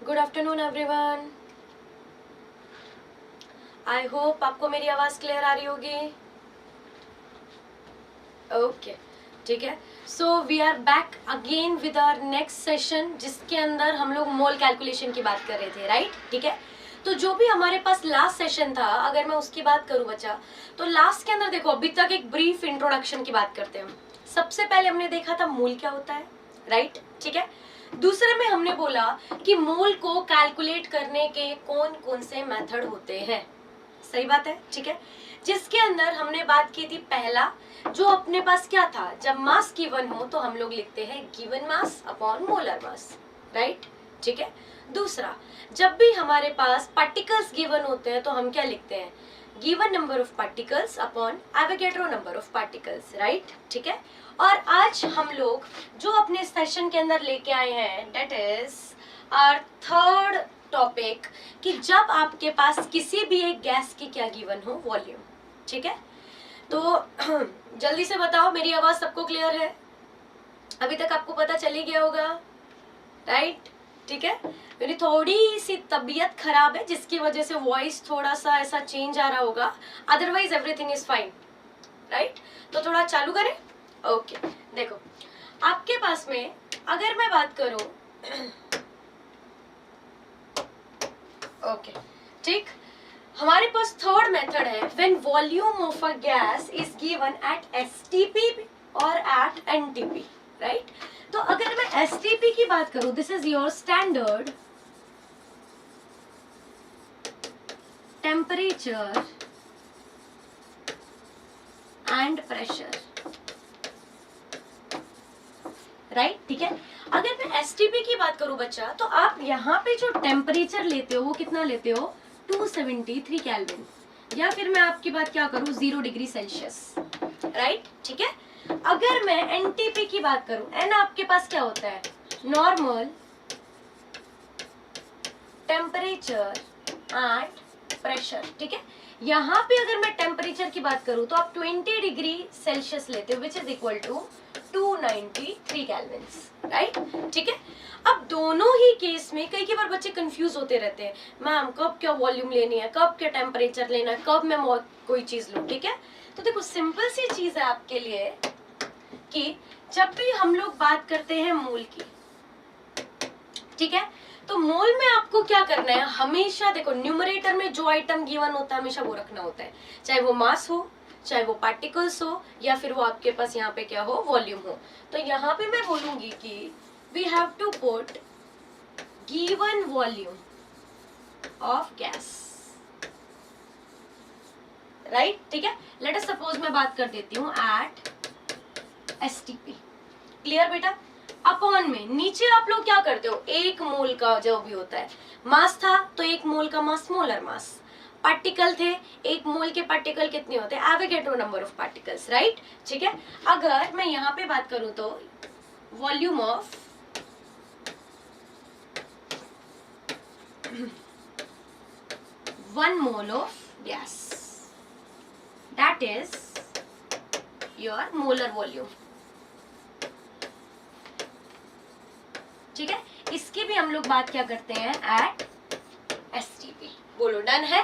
Good afternoon everyone. I hope आपको मेरी आवाज़ क्लियर आ रही होगी। ओके, ठीक है। So we are back again with our next session, जिसके अंदर हम लोग मोल कैलकुलेशन की बात कर रहे थे, राइट? ठीक है। तो जो भी हमारे पास लास्ट सेशन था, अगर मैं उसकी बात करूं बच्चा, तो लास्ट के अंदर देखो, अभी तक एक ब्रीफ इंट्रोडक्शन की बात करते हैं हम। सबसे पहले हमने देखा था मूल क्या होता है, राइट? ठीक है। दूसरे में हमने बोला कि मूल को कैलकुलेट करने के कौन कौन से मेथड होते हैं। सही बात है, ठीक है। जिसके अंदर हमने बात की थी, पहला जो अपने पास क्या था, जब मास गिवन हो तो हम लोग लिखते हैं गिवन मास अपॉन मोलर मास, राइट? ठीक है। दूसरा, जब भी हमारे पास पार्टिकल्स गिवन होते हैं तो हम क्या लिखते हैं, given number of particles upon Avogadro number of particles, right? ठीक है। और आज हम लोग जो अपने सेशन के अंदर लेके आए हैं, that is our third topic, कि जब आपके पास किसी भी एक गैस की क्या गिवन हो, वॉल्यूम। ठीक है। तो जल्दी से बताओ, मेरी आवाज सबको क्लियर है? अभी तक आपको पता चल ही गया होगा, राइट? ठीक है। मेरी थोड़ी सी तबीयत खराब है, जिसकी वजह से वॉइस थोड़ा सा ऐसा चेंज आ रहा होगा, otherwise everything is fine, right? तो थोड़ा चालू करें। ओके, देखो आपके पास में अगर मैं बात करूं, ओके, ठीक, हमारे पास थर्ड मेथड है, when volume of a gas is given at STP और एट एनटीपी, राइट? तो अगर मैं एसटीपी की बात करूं, this is your standard temperature and pressure, right? ठीक है। अगर मैं एसटीपी की बात करूं बच्चा, तो आप यहाँ पे जो टेम्परेचर लेते हो वो कितना लेते हो, 273 केल्विन, या फिर मैं आपकी बात क्या करूं, 0 डिग्री सेल्सियस, राइट? ठीक है। अगर मैं एनटीपी की बात करूं, एन आपके पास क्या होता है, नॉर्मल टेम्परेचर एंड प्रेशर। ठीक है। यहाँ पे अगर मैं टेम्परेचर की बात करूं तो आप 20 डिग्री सेल्सियस लेते हो, which is equal to 293 kelvins, right? ठीक है। अब दोनों ही केस में कई बार बच्चे कंफ्यूज होते रहते हैं, मैम कब क्या वॉल्यूम लेनी है, कब क्या टेम्परेचर लेना है, कब मैं कोई चीज लूं। ठीक है। तो देखो सिंपल सी चीज है आपके लिए कि जब भी हम लोग बात करते हैं मोल की, ठीक है, तो मोल में आपको क्या करना है, हमेशा देखो न्यूमरेटर में जो आइटम गिवन होता है हमेशा वो रखना होता है, चाहे वो मास हो, चाहे वो पार्टिकल्स हो, या फिर वो आपके पास यहाँ पे क्या हो, वॉल्यूम हो। तो यहाँ पे मैं बोलूंगी कि we have to put given volume of gas, right? ठीक है। लेट अस सपोज मैं बात कर देती हूँ एट एसटीपी, क्लियर बेटा? अपॉन में नीचे आप लोग क्या करते हो, एक मोल का जो भी होता है, मास था तो एक मोल का मास मोलर मास, पार्टिकल थे, एक मोल के पार्टिकल कितने होते हैं, Avogadro number of particles, right? ठीक है। अगर मैं यहाँ पे बात करूं तो volume of one mole of gas, that is your molar volume. ठीक है। इसकी भी हम लोग बात क्या करते हैं, एट एसटीपी। बोलो डन है?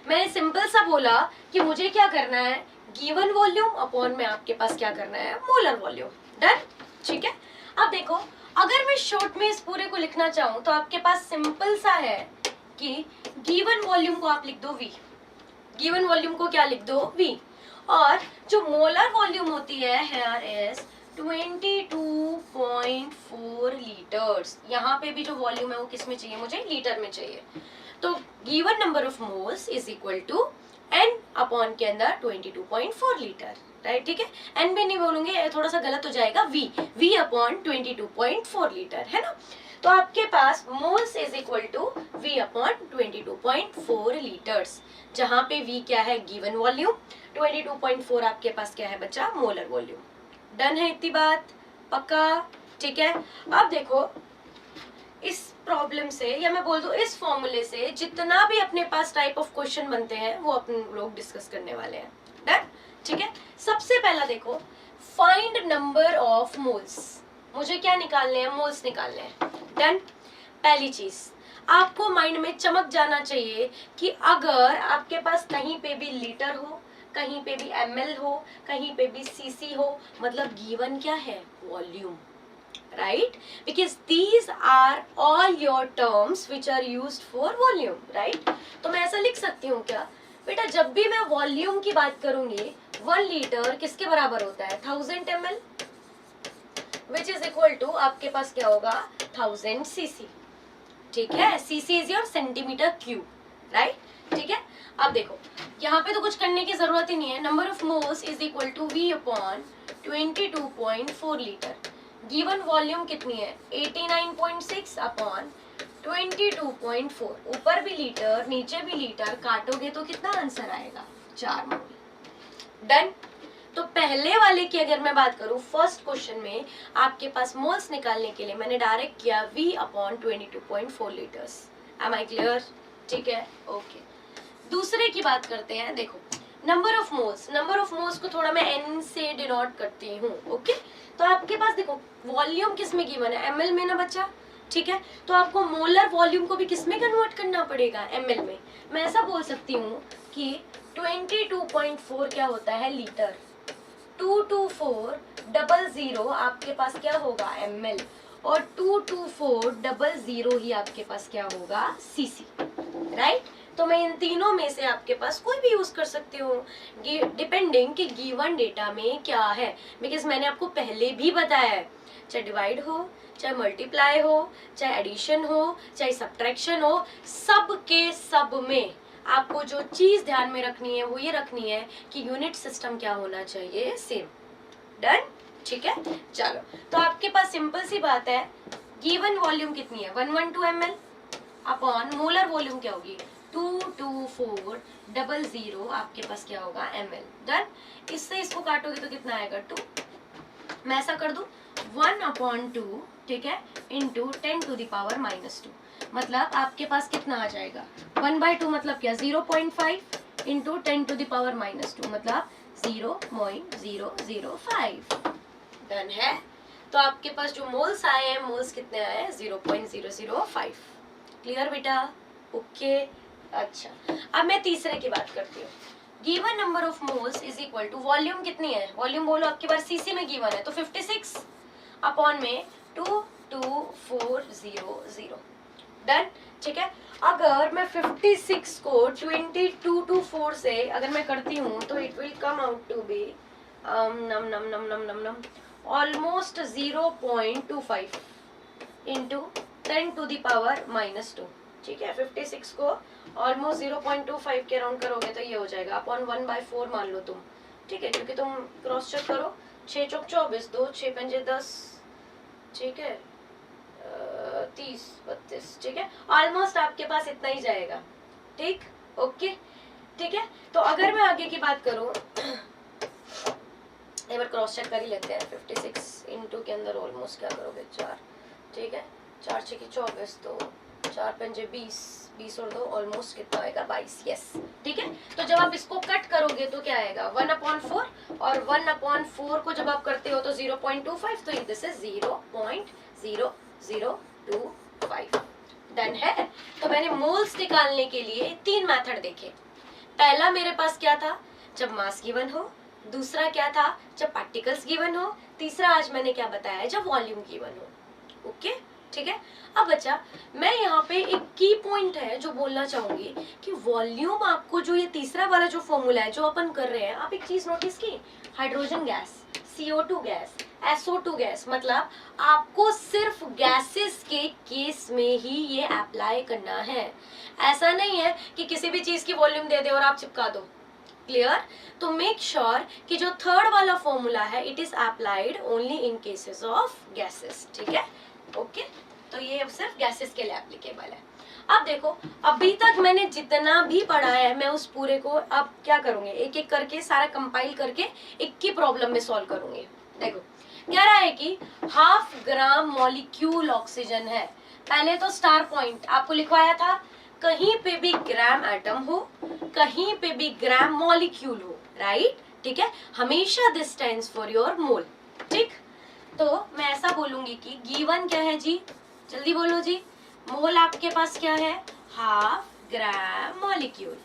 मैंने सिंपल सा बोला कि मुझे क्या करना है, गिवन वॉल्यूम अपॉन में आपके पास क्या करना है, मोलर वॉल्यूम। डन? ठीक है। अब देखो, अगर मैं शॉर्ट में इस पूरे को लिखना चाहूं तो आपके पास सिंपल सा है कि गिवन वॉल्यूम को आप लिख दो V, गिवन वॉल्यूम को क्या लिख दो, V, और जो मोलर वॉल्यूम होती है हियर इज 22.4 लीटर्स। यहाँ पे भी जो वॉल्यूम है वो किस में चाहिए, मुझे लीटर में चाहिए। तो given number of moles is equal to n upon के अंदर 22.4 लीटर, राइट? ठीक है। एन भी नहीं बोलूंगे, थोड़ा सा गलत हो जाएगा, V अपॉन 22.4 लीटर, है ना? तो आपके पास moles is equal to V upon 22.4 litres, जहाँ पे V क्या है, गिवन वॉल्यूम, 22.4 आपके पास क्या है बच्चा, मोलर वॉल्यूम। डन है इतनी बात? पक्का? ठीक है। अब देखो इस प्रॉब्लम से, या मैं बोल दूं इस फॉर्मूले से, जितना भी अपने पास टाइप ऑफ क्वेश्चन बनते हैं वो अपन लोग डिस्कस करने वाले हैं। डन? ठीक है। सबसे पहला देखो, फाइंड नंबर ऑफ मोल्स, मुझे क्या निकालने हैं, मोल्स निकालने हैं। डन? पहली चीज, आपको माइंड में चमक जाना चाहिए कि अगर आपके पास कहीं पे भी लीटर हो, कहीं पे भी ml हो, कहीं पे भी cc हो, मतलब गिवन क्या है, volume, right? Because these are all your terms which are used for volume, right? तो मैं ऐसा लिख सकती हूँ क्या बेटा, जब भी मैं वॉल्यूम की बात करूंगी 1 लीटर किसके बराबर होता है, 1000 ml, which is equal to आपके पास क्या होगा, 1000 cc, ठीक है, cc is your centimetre cube, right, ठीक है। अब देखो यहाँ पे तो कुछ करने की जरूरत ही नहीं है, number of moles is equal to V upon 22.4 litre, given volume कितनी है 89.6 अपॉन 22.4, ऊपर भी लीटर नीचे भी लीटर, काटोगे तो कितना आंसर आएगा, 4 मोल। डन। तो पहले वाले की अगर मैं बात करूं, फर्स्ट क्वेश्चन में आपके पास मोल्स निकालने के लिए मैंने डायरेक्ट किया V upon 22.4 litres. Am I clear, ठीक है, ओके। दूसरे की बात करते हैं, देखो number of moles, number of moles को थोड़ा मैं N से डिनोट करती हूँ, ओके। तो आपके पास देखो वॉल्यूम किस में गिवन है, ml में ना बच्चा, ठीक है, तो आपको मोलर वॉल्यूम को भी किस में कन्वर्ट करना पड़ेगा, ml में। मैं ऐसा बोल सकती हूँ कि 22.4 क्या होता है, लीटर, 22400 आपके पास क्या होगा, ml, और 22400 ही आपके पास क्या होगा, cc, राइट। तो मैं इन तीनों में से आपके पास कोई भी यूज कर सकती हूँ, डिपेंडिंग कि गिवन डेटा में क्या है, बिकॉज मैंने आपको पहले भी बताया है, चाहे डिवाइड हो, चाहे मल्टीप्लाई हो, चाहे एडिशन हो, चाहे सब्ट्रैक्शन हो, सब के सब में आपको जो चीज ध्यान में रखनी है वो ये रखनी है कि यूनिट सिस्टम क्या होना चाहिए, सेम। डन, ठीक है, चलो। तो आपके पास सिंपल सी बात है, गिवन वॉल्यूम कितनी है 112 ml अपॉन मोलर वॉल्यूम क्या होगी 22400, आपके पास क्या होगा, ml। डन। इससे इसको काटोगे तो कितना आएगा, 2। मैं ऐसा कर दूं 1/2, ठीक है, इंटू 10⁻⁻², मतलब आपके पास कितना आ जाएगा, 1/2 मतलब क्या, 0.5 इंटू 10⁻⁻², मतलब 0.005। डन है। तो आपके पास जो मोल्स आए हैं, मोल्स कितने आए हैं, 0.005। क्लियर बेटा, ओके। अच्छा, अब मैं तीसरे की बात करती हूँ, given number of moles is equal to volume कितनी है, वॉल्यूम बोलो आपके पास सीसी में गिवन है, तो 56 अपॉन में 22400। डन, ठीक है। अगर मैं 56 को 22 to 4 से अगर मैं करती हूँ तो it will come out to be almost 0.25 into 10⁻², ठीक है। 56 को ऑलमोस्ट 0.25 के राउंड करोगे तो ये हो जाएगा अपॉन 1/4 मान लो तुम, ठीक है, क्योंकि तुम क्रॉस चेक करो, 6 चौक 24, 2 6 पंजे 10, ठीक है, 30 32, ठीक है, ऑलमोस्ट आपके पास इतना ही जाएगा, ठीक, ओके, ठीक है। तो अगर मैं आगे की बात करूं, एक बार क्रॉस चेक कर ही लेते हैं, 56 इंटू के अंदर ऑलमोस्ट क्या करोगे, 4, ठीक है, 4 6 की 24, तो 4 पंजे 20, 20 और 2 ऑलमोस्ट कितना आएगा, 22, यस, ठीक है। तो जब आप इसको कट करोगे तो क्या आएगा, 1/4, और 1/4 को जब आप करते हो तो 0.25, तो दिस इज 0.0025। डन है। तो मैंने मोल्स निकालने के लिए 3 मेथड देखे। पहला मेरे पास क्या था, जब मास गिवन हो, दूसरा क्या था, जब पार्टिकल्स गिवन हो, तीसरा आज मैंने क्या बताया, जब वॉल्यूम गिवन हो, ओके, ठीक है। अब बच्चा, मैं यहाँ पे एक की पॉइंट है जो बोलना चाहूंगी कि वॉल्यूम आपको जो ये तीसरा वाला जो फॉर्मूला है जो अपन कर रहे हैं, आप एक चीज नोटिस की, hydrogen gas, CO2 gas, SO2 gas, मतलब आपको सिर्फ गैसेस के केस में ही ये अप्लाई करना है। ऐसा नहीं है कि किसी भी चीज की वॉल्यूम दे दे और आप चिपका दो, क्लियर। तो मेक श्योर कि जो थर्ड वाला फॉर्मूला है it is applied only in cases of gases, ठीक है, ओके। तो ये अब सिर्फ गैसेस के लिए एप्लीकेबल है। अब देखो, अभी तक मैंने जितना भी पढ़ा है मैं उस पूरे को अब क्या करूंगी, एक एक करके सारा कंपाइल करके एक की प्रॉब्लम में सॉल्व करूंगी। देखो कह रहा है कि 1/2 ग्राम मॉलिक्यूल ऑक्सीजन है। पहले तो स्टार पॉइंट आपको लिखवाया था, कहीं पे भी ग्राम एटम हो, कहीं पे भी ग्राम मॉलिक्यूल हो, राइट, ठीक है, हमेशा this stands for your mole, ठीक। तो मैं ऐसा बोलूंगी कि गिवन क्या है जी, जल्दी बोलो जी, मोल आपके पास क्या है, हाफ ग्राम मॉलिक्यूल,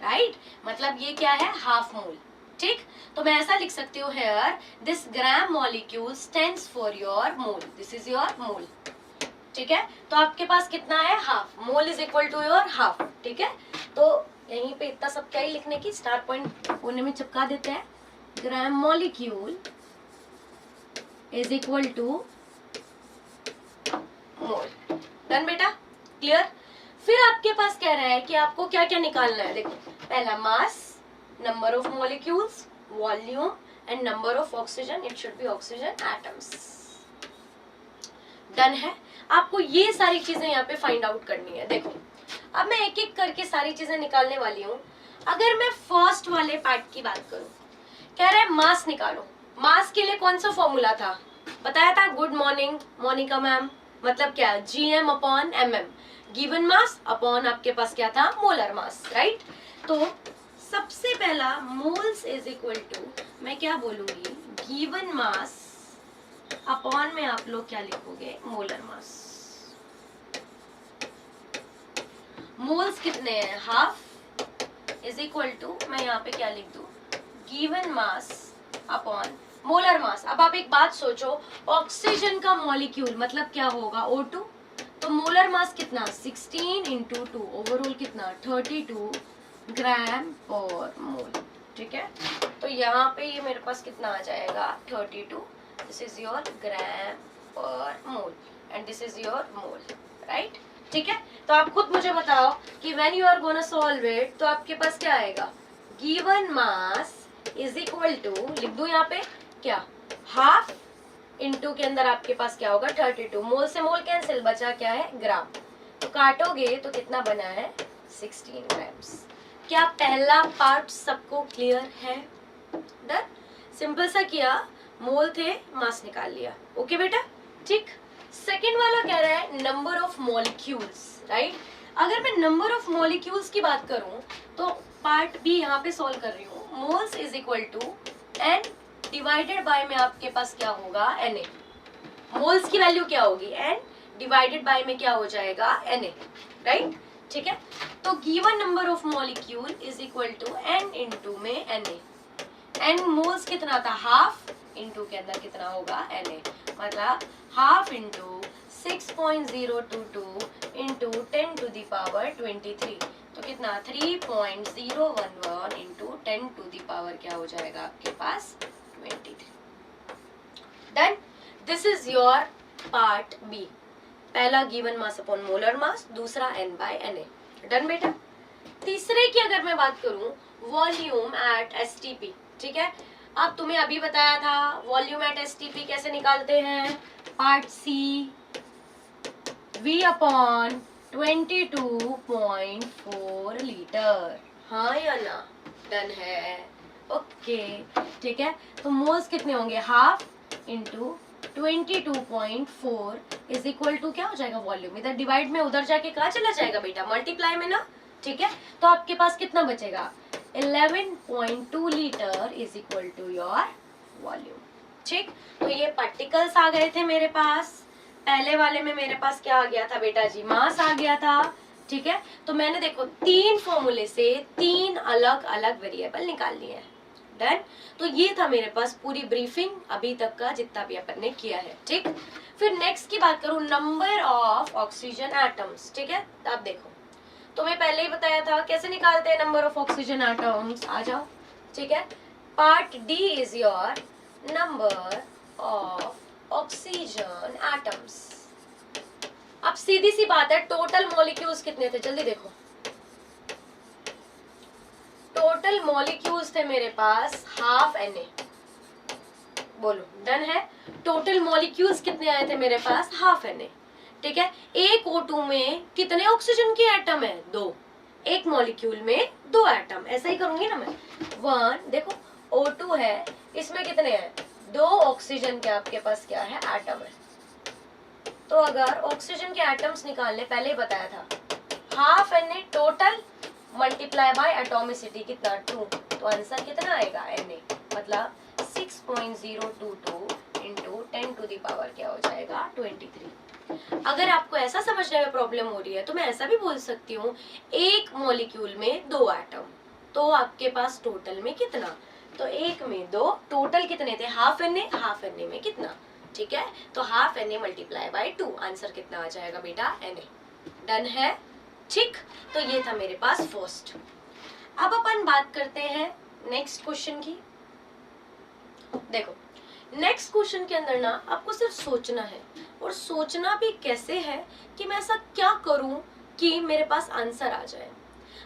राइट, मतलब ये क्या है, हाफ मोल, ठीक। तो मैं ऐसा लिख सकती हूँ here this gram molecule stands for your mole, this is your mole, ठीक है। तो आपके पास कितना है, half, mole is equal to your half, ठीक है। तो यहीं पे इतना सब क्या ही लिखने की, स्टार पॉइंट कोने में चिपका देते हैं, gram molecule is equal to mole. Done बेटा, क्लियर। फिर आपके पास कह रहा है कि आपको क्या क्या निकालना है, देखो, पहला mass, number of molecules, volume and number of oxygen, it should be oxygen atoms. Done है। आपको ये सारी चीजें यहाँ पे फाइंड आउट करनी है। देखो अब मैं एक एक करके सारी चीजें निकालने वाली हूँ। अगर मैं फर्स्ट वाले पार्ट की बात करूं, कह रहे हैं मास निकालो। मास के लिए कौन सा फॉर्मूला था, बताया था, गुड मॉर्निंग मोनिका मैम, मतलब क्या, GM upon MM, given mass upon आपके पास क्या था, मोलर मास, राइट। तो सबसे पहला मोल्स इज इक्वल टू, मैं क्या बोलूंगी, गिवन मास अपॉन में आप लोग क्या लिखोगे, मोलर मास। मोल्स कितने हैं, हाफ इज इक्वल टू, मैं यहाँ पे क्या लिख दूं, गिवन मास अपॉन मोलर मास। अब आप एक बात सोचो, ऑक्सीजन का मॉलिक्यूल मतलब क्या होगा, O2, तो मोलर मास कितना, 16 इंटू 2, ओवरऑल कितना, 32 ग्राम पर मोल, ठीक है। तो यहाँ पे ये मेरे पास कितना आ जाएगा, 32, this is your gram per mole and this is your mole, right, ठीक है। तो आप खुद मुझे बताओ कि when you are gonna solve it, तो आपके पास क्या आएगा, given mass is equal to, लिख दूं यहाँ पे क्या, हाफ इंटू के अंदर आपके पास क्या होगा, 32, मोल से मोल कैंसिल, बचा क्या है, ग्राम, तो काटोगे तो कितना बना है, 16 ग्राम्स। क्या पहला पार्ट सबको क्लियर है, डन, सिंपल सा किया, मोल थे, मास निकाल लिया, ओके बेटा, ठीक। सेकेंड वाला कह रहा है नंबर ऑफ मॉलिक्यूल्स, राइट। अगर मैं नंबर ऑफ मॉलिक्यूल्स की बात करूं तो पार्ट बी यहाँ पे सॉल्व कर रही हूँ, moles is equal to n divided by में आपके पास क्या होगा, Na, मोल्स की वैल्यू क्या होगी, n डिवाइडेड बाय में क्या हो जाएगा, Na, राइट, ठीक है। तो given number of molecule is equal to n into में Na, n मोल्स कितना था, हाफ, इंटू के अंदर कितना होगा, Na, मतलब half into 6.022 into 10 to the power 23, तो कितना, 3.011 इंटू 10 टू द पावर क्या हो जाएगा आपके पास, 23। Done, this is your part B, पहला given mass upon molar mass, दूसरा n बाय Na। डन बेटा। तीसरे की अगर मैं बात करूं, वॉल्यूम एट STP, ठीक है। अब तुम्हें अभी बताया था वॉल्यूम एट STP कैसे निकालते हैं, part C, V upon 22.4 litre, हाँ या ना, डन है, ओके, ठीक है। तो मोल्स कितने होंगे, half into 22.4 is equal to क्या हो जाएगा, वॉल्यूम, इधर डिवाइड में उधर जाके कहाँ चला जाएगा बेटा, मल्टीप्लाई में ना, ठीक है। तो आपके पास कितना बचेगा, 11.2 litre is equal to your volume, ठीक। तो ये पार्टिकल्स आ गए थे मेरे पास, पहले वाले में मेरे पास क्या आ गया था बेटा जी, मास आ गया था, ठीक है। तो मैंने देखो 3 फॉर्मूले से 3 अलग अलग वेरिएबल निकाल लिए हैं, डन। तो ये था मेरे पास पूरी ब्रीफिंग अभी तक का जितना भी अपन ने किया है, ठीक। फिर नेक्स्ट की बात करूं, नंबर ऑफ ऑक्सीजन एटम्स, ठीक है। अब देखो तुम्हें पहले ही बताया था कैसे निकालते हैं नंबर ऑफ ऑक्सीजन एटम्स, आ जाओ, ठीक है। Part D is your number of oxygen atoms. अब सीधी सी बात है, टोटल मॉलिक्यूल्स कितने थे, जल्दी देखो, टोटल मॉलिक्यूल्स थे मेरे पास हाफ Na, बोलो, डन है। टोटल मॉलिक्यूल्स कितने आए थे मेरे पास, हाफ Na, ठीक है। एक O2 में कितने ऑक्सीजन के एटम है, 2, एक मॉलिक्यूल में 2 एटम, ऐसा ही करूंगी ना मैं, 1, देखो O2 है, इसमें कितने हैं, 2 ऑक्सीजन के आपके पास क्या है, एटम है। तो अगर ऑक्सीजन के एटम्स निकालने, पहले ही बताया था, half Na total multiply by atomicity कितना, 2, तो आंसर कितना आएगा, Na, मतलब 6.022 इंटू 10 टू द पावर क्या हो जाएगा, 23। अगर आपको ऐसा समझने में प्रॉब्लम हो रही है तो मैं ऐसा भी बोल सकती हूँ, एक मॉलिक्यूल में 2 एटम, तो आपके पास टोटल में कितना, तो एक में 2, टोटल कितने थे, हाफ Na में कितना, ठीक है, तो half Na multiply by 2, answer कितना आ जाएगा बेटा, Na। डन है, ठीक। तो ये था मेरे पास फर्स्ट। अब अपन बात करते हैं नेक्स्ट क्वेश्चन की। देखो नेक्स्ट क्वेश्चन के अंदर ना आपको सिर्फ सोचना है, और सोचना भी कैसे है कि मैं ऐसा क्या करूं कि मेरे पास आंसर आ जाए।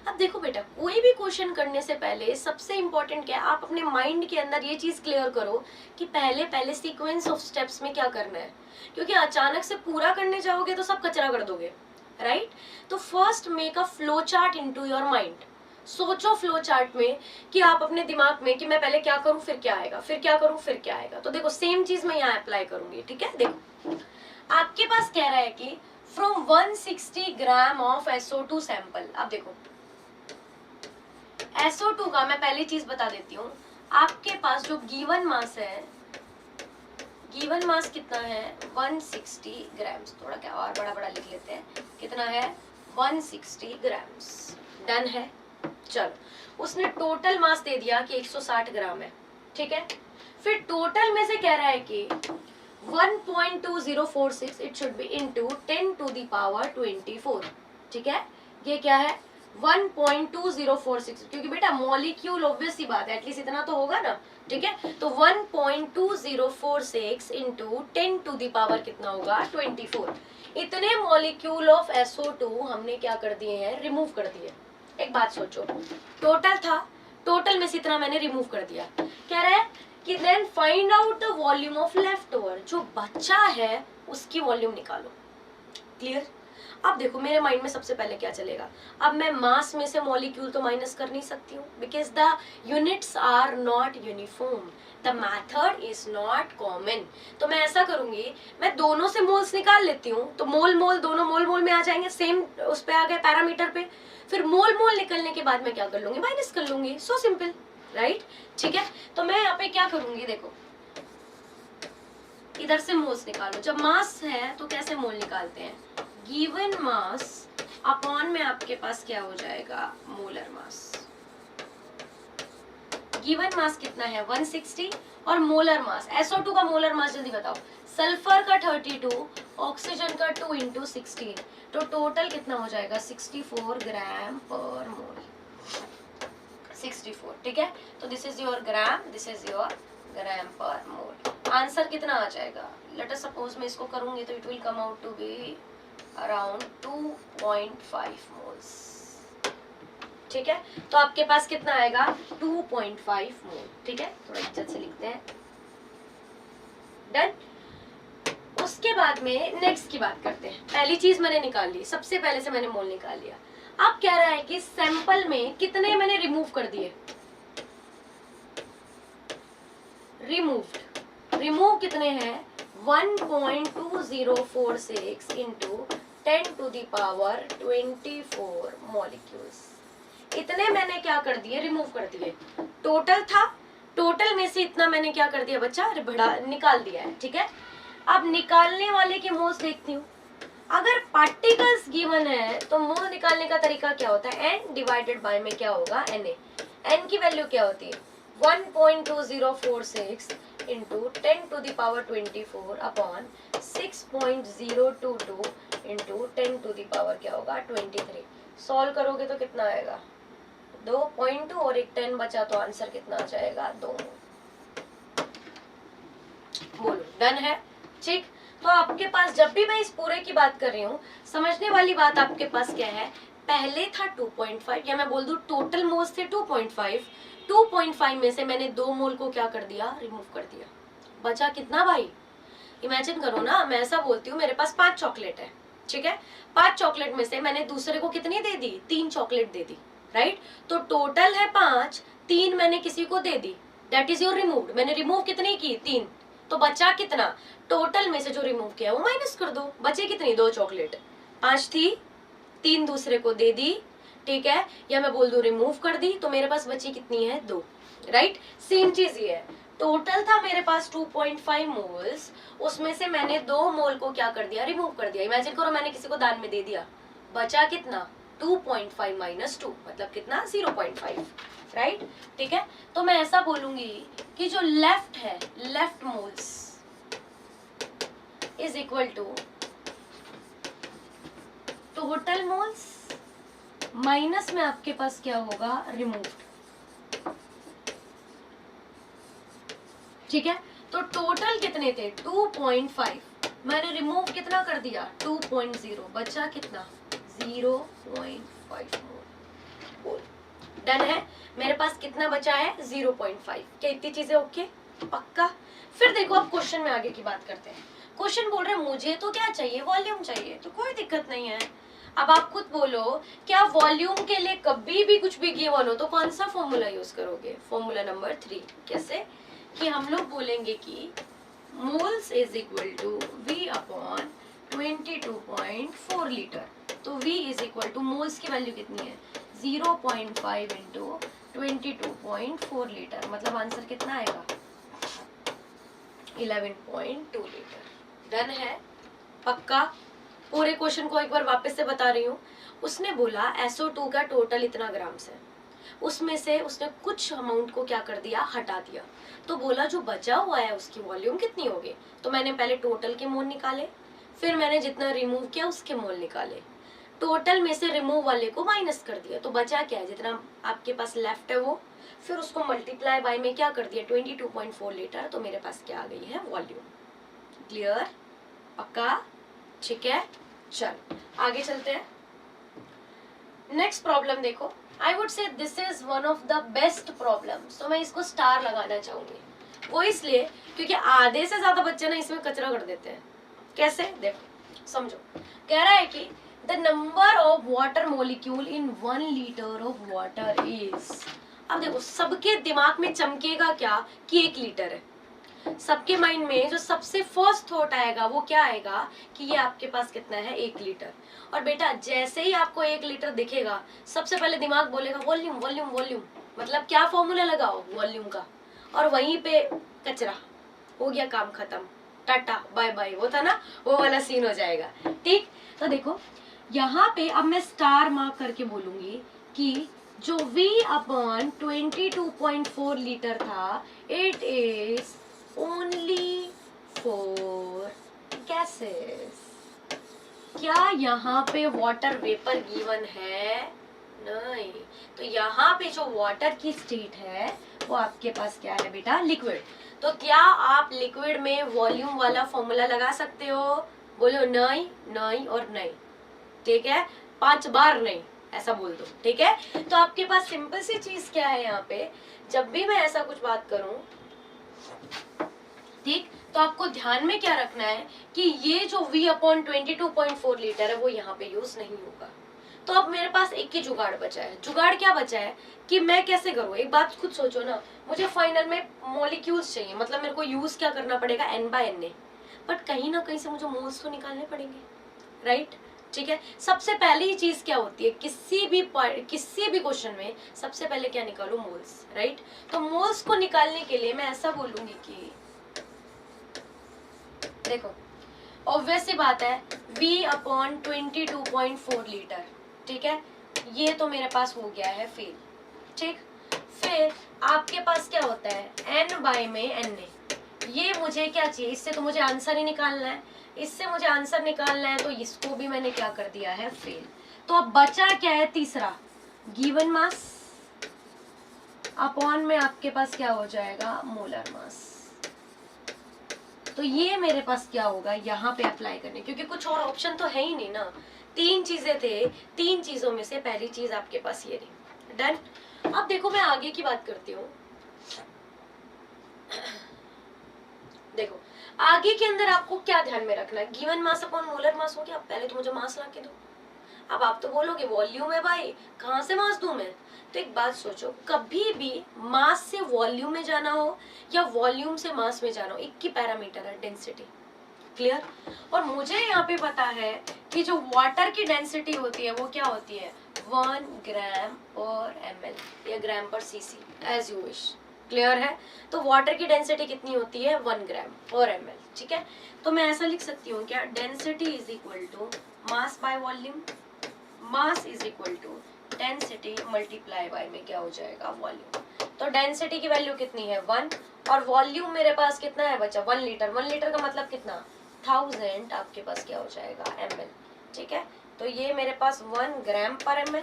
अब देखो बेटा, कोई भी क्वेश्चन करने से पहले सबसे इंपॉर्टेंट क्या है, आप अपने माइंड के अंदर ये चीज क्लियर करो कि पहले पहले सीक्वेंस ऑफ स्टेप्स में क्या करना है, क्योंकि अचानक से पूरा करने जाओगे तो सब कचरा कर दोगे, राइट। तो first make a flow chart into your mind. सोचो फ्लो चार्ट में कि आप अपने दिमाग में कि मैं पहले क्या करूं फिर क्या आएगा, फिर क्या करूं फिर क्या आएगा। तो देखो सेम चीज मैं यहाँ अप्लाई करूंगी, ठीक है। देखो आपके पास कह रहा है कि from 160 gram of SO2 sample. अब देखो SO2 का मैं पहली चीज बता देती हूँ, आपके पास जो गिवन मास है, गिवन मास कितना है 160 ग्राम्स। थोड़ा क्या और बड़ा बड़ा लिख लेते हैं, कितना है 160 ग्राम्स। डन है। चलो उसने टोटल मास दे दिया कि 160 ग्राम है, ठीक है। फिर टोटल में से कह रहा है कि 1.2046 it should be into 10 to the power 24, ठीक है। ये क्या है 1.2046, क्योंकि बेटा मॉलिक्यूल ऑब्वियस सी बात है, एटलीस्ट इतना तो होगा ना, ठीक है। तो 1.2046 इंटू 10 टू द पावर कितना होगा 24। इतने मॉलिक्यूल ऑफ SO2 हमने क्या कर दिए हैं, रिमूव कर दिए। एक बात सोचो, टोटल था, टोटल में से इतना मैंने रिमूव कर दिया। कह रहा है कि then find out the volume of left over, जो बचा है उसकी वॉल्यूम निकालो। क्लियर। अब देखो मेरे माइंड में सबसे पहले क्या चलेगा, अब मैं मास में से मॉलिक्यूल तो माइनस कर नहीं सकती हूँ, because the units are not uniform, the method is not common. तो मैं ऐसा करूंगी, मैं दोनों से मोल्स निकाल लेती हूँ, तो मोल मोल दोनों मोल मोल में आ जाएंगे, सेम उस पे आ गए पैरामीटर पे। फिर मोल मोल निकलने के बाद मैं क्या कर लूंगी, माइनस कर लूंगी। सो सिंपल, राइट, ठीक है। तो मैं यहाँ पे क्या करूंगी, देखो इधर से मोल्स निकालो। जब मास है तो कैसे मोल निकालते हैं, गिवन मास अपॉन में आपके पास क्या हो जाएगा, मोलर मास। गिवन मास कितना है 160, और मोलर मास SO2 का मोलर मास जल्दी बताओ, सल्फर का 32, ऑक्सीजन का 2 इंटू 16, तो टोटल कितना हो जाएगा 64 ग्राम पर मोल। 64, ठीक है। तो this is your gram, this is your gram per mole. Answer कितना आ जाएगा, लेट अस सपोज मैं इसको करूंगी तो it will come out to be around 2.5 moles, ठीक है। तो आपके पास कितना आएगा 2.5 मोल, ठीक है। थोड़ा इज्जत से लिखते हैं। डन। उसके बाद में नेक्स्ट की बात करते हैं। पहली चीज मैंने निकाल ली, सबसे पहले से मैंने मोल निकाल लिया। अब कह रहा है कि सैंपल में कितने मैंने रिमूव कर दिए, रिमूव कितने हैं 1.2046 into 10 to the power 24 molecules. इतने मैंने क्या कर दिए, रिमूव कर दिए। टोटल था, टोटल में से इतना मैंने क्या कर दिया बच्चा, बड़ा निकाल दिया है, ठीक है। अब निकालने वाले के मोल्स देखती हूँ। अगर पार्टिकल्स गिवन है तो मोल निकालने का तरीका क्या होता है, n डिवाइडेड बाय में क्या होगा Na। n की वैल्यू क्या होती है 1.2046 into 10 to the power 24 upon 6.022 into 10 to the power क्या होगा 23। सॉल्व करोगे तो कितना आएगा 2.2 और एक 10 बचा, तो आंसर कितना आ जाएगा 2। बोलो डन है, ठीक। तो आपके पास जब भी मैं इस पूरे की बात कर रही हूँ, समझने वाली बात आपके पास क्या है, पहले था 2.5, या मैं बोल दूं टोटल मोल्स थे 2.5, 2.5 में से मैंने 2 मोल को क्या कर दिया, रिमूव कर दिया। बचा कितना भाई, इमेजिन करो ना, मैं ऐसा बोलती हूँ मेरे पास 5 चॉकलेट है, ठीक है। 5 चॉकलेट में से मैंने दूसरे को कितनी दे दी, 3 चॉकलेट दे दी, राइट। तो टोटल है 5, 3 मैंने किसी को दे दी, दैट इज योर रिमूव्ड। मैंने रिमूव कितनी की 3, तो बचा कितना, टोटल में से जो रिमूव किया वो माइनस कर दो। बचे कितनी 2 चॉकलेट, 5 थी, 3 दूसरे को दे दी, ठीक है। या मैं बोल दूं रिमूव कर दी, तो मेरे पास बची कितनी है 2, राइट। सेम चीज ये है, टोटल था मेरे पास 2.5 मोल्स, उसमें से मैंने 2 मोल को क्या कर दिया, रिमूव कर दिया। इमेजिन करो मैंने किसी को दान में दे दिया, बचा कितना 2.5 माइनस 2 मतलब कितना 0.5, राइट। ठीक है, तो मैं ऐसा बोलूंगी कि जो लेफ्ट है, left moles is equal to total moles minus में आपके पास क्या होगा, रिमूव्ड। ठीक है, तो टोटल कितने थे 2.5, मैंने रिमूव कितना कर दिया 2.0, बचा कितना 0.5 मोल। डन है, मेरे पास कितना बचा है 0.5। क्या इतनी चीजें ओके, पक्का। फिर देखो अब क्वेश्चन में आगे की बात करते हैं। क्वेश्चन बोल रहे हैं मुझे तो क्या चाहिए, वॉल्यूम चाहिए, तो कोई दिक्कत नहीं है। अब आप खुद बोलो, क्या वॉल्यूम के लिए कभी भी कुछ भी गिवन हो तो कौन सा फॉर्मूला यूज करोगे, फॉर्मूला नंबर 3। कैसे कि हम लोग बोलेंगे कि moles is equal to V upon 22.4 litre. तो V is equal to moles की वैल्यू कितनी है 0.5 इंटू 22.4 लीटर, मतलब आंसर कितना आएगा 11.2 लीटर। डन है, पक्का। पूरे क्वेश्चन को एक बार वापस से बता रही हूँ। उसने बोला SO2 का टोटल इतना ग्राम्स है, उसमें से उसने कुछ अमाउंट को क्या कर दिया, हटा दिया। तो बोला जो बचा हुआ है उसकी वॉल्यूम कितनी होगी। तो मैंने पहले टोटल के मोल निकाले, फिर मैंने जितना रिमूव किया उसके मोल निकाले, टोटल में से रिमूव वाले को माइनस कर दिया, तो बचा क्या है, जितना आपके पास लेफ्ट है वो, फिर उसको मल्टीप्लाई बाय में क्या कर दिया 22.4 लीटर। तो मेरे पास क्या आ गई है वॉल्यूम। क्लियर, पक्का, ठीक है। चल आगे चलते हैं। नेक्स्ट प्रॉब्लम देखो, I would say this is one of the best problems. तो मैं इसको स्टार लगाना चाहूंगी, वो इसलिए क्योंकि आधे से ज्यादा बच्चे ना इसमें कचरा कर देते हैं। कैसे, देखो समझो। कह रहा है कि the number of water molecule in 1 litre of water is. अब देखो सबके दिमाग में चमकेगा क्या कि 1 लीटर है। सबके माइंड में जो सबसे फर्स्ट थॉट आएगा वो क्या आएगा कि ये आपके पास कितना है 1 लीटर। और बेटा जैसे ही आपको 1 लीटर दिखेगा सबसे पहले दिमाग बोलेगा वॉल्यूम वॉल्यूम वॉल्यूम, मतलब क्या फॉर्मूला लगाओ वॉल्यूम का, और वहीं पे कचरा, हो गया काम खत्म, टाटा बाय बाय, वो था ना वो वाला सीन हो जाएगा। ठीक, तो देखो यहाँ पे अब मैं स्टार मार्क करके बोलूंगी कि जो V अपॉन 22.4 लीटर था it is only for gases. क्या यहाँ पे वाटर वेपर गिवन है, नहीं। तो यहाँ पे जो वाटर की स्टेट है वो आपके पास क्या है बेटा, लिक्विड। तो क्या आप लिक्विड में वॉल्यूम वाला फॉर्मूला लगा सकते हो, बोलो नहीं नहीं और नहीं। ठीक है, 5 बार नहीं ऐसा बोल दो। ठीक है, तो आपके पास सिंपल सी चीज क्या है यहाँ पे, जब भी मैं ऐसा कुछ बात करूं, ठीक, तो आपको ध्यान में क्या रखना है कि ये जो V अपॉन 22.4 लीटर है वो यहाँ पे यूज नहीं होगा। तो अब मेरे पास एक ही जुगाड़ बचा है। जुगाड़ क्या बचा है कि मैं कैसे करूँ, एक बात खुद सोचो ना, मुझे फाइनल में मॉलिक्यूल्स चाहिए, मतलब मेरे को यूज क्या करना पड़ेगा N/Na, बट कहीं ना कहीं से मुझे मोल्स तो निकालने पड़ेंगे, राइट। ठीक है, सबसे पहली चीज क्या होती है किसी भी क्वेश्चन में, सबसे पहले क्या निकालो, मोल्स, राइट। तो मोल्स को निकालने के लिए मैं ऐसा बोलूंगी कि देखो ऑब्वियस सी बात है V अपॉन 22.4 लीटर, ठीक है, ये तो मेरे पास हो गया है फेल। ठीक, फिर आपके पास क्या होता है N/Na, ये मुझे क्या चाहिए, इससे तो मुझे आंसर ही निकालना है, इससे मुझे आंसर निकालना है, तो इसको भी मैंने क्या कर दिया है फेल। तो अब बचा क्या है तीसरा, गिवन मास अपॉन में आपके पास क्या हो जाएगा मोलर मास। तो ये मेरे पास क्या होगा यहाँ पे अप्लाई करने, क्योंकि कुछ और ऑप्शन तो है ही नहीं ना, 3 चीजें थे, 3 चीजों में से पहली चीज आपके पास ये रही। डन। अब देखो मैं आगे की बात करती हूँ। देखो आगे के अंदर आपको क्या ध्यान में रखना है, गिवन मास अपॉन मोलर मास हो गया, पहले तो मुझे मास ला के दो। अब आप तो बोलोगे वॉल्यूम है भाई, कहाँ से मास दूं मैं, तो एक बात सोचो, कभी भी मास से वॉल्यूम में जाना हो या वॉल्यूम से मास में जाना हो, एक ही पैरामीटर है डेंसिटी। क्लियर। और मुझे यहाँ पे पता है कि जो वाटर की डेंसिटी होती है वो क्या होती है 1 ग्राम पर ml या ग्राम पर cc, as you wish. Clear है? तो वाटर की डेंसिटी कितनी होती है 1 ग्राम पर ml, ठीक है? तो मैं ऐसा लिख सकती हूँ क्या, density is equal to mass by volume, mass is equal to density multiply by में क्या हो जाएगा वॉल्यूम। तो डेंसिटी की वैल्यू कितनी है 1 और वॉल्यूम मेरे पास कितना है बच्चा 1 लीटर। 1 लीटर का मतलब कितना 1000 आपके पास क्या हो जाएगा ml, ठीक है? तो ये मेरे पास 1 ग्राम पर ml,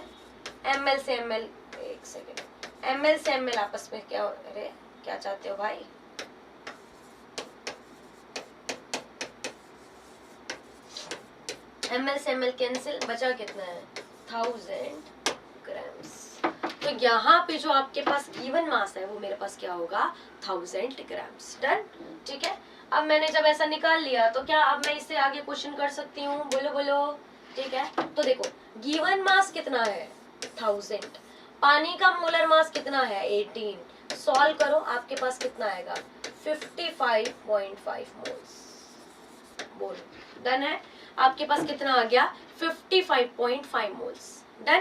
ml से ml, एक सेकेंड, ml से ml आपस में क्या, अरे क्या चाहते हो भाई, ml से ml कैंसिल, बचा कितना है 1000 ग्राम्स। तो यहाँ पे जो आपके पास गिवन मास है वो मेरे पास क्या होगा 1000 ग्राम्स। डन, ठीक है? अब मैंने जब ऐसा निकाल लिया तो क्या अब मैं इससे आगे क्वेश्चन कर सकती हूँ, बोलो बोलो, ठीक है? तो देखो गिवन मास कितना है 1000, पानी का मोलर मास कितना है 18, सॉल्व करो आपके पास कितना आएगा 55.5 मोल्स। बोलो डन है? आपके पास कितना आ गया 55.5 मोल्स। डन।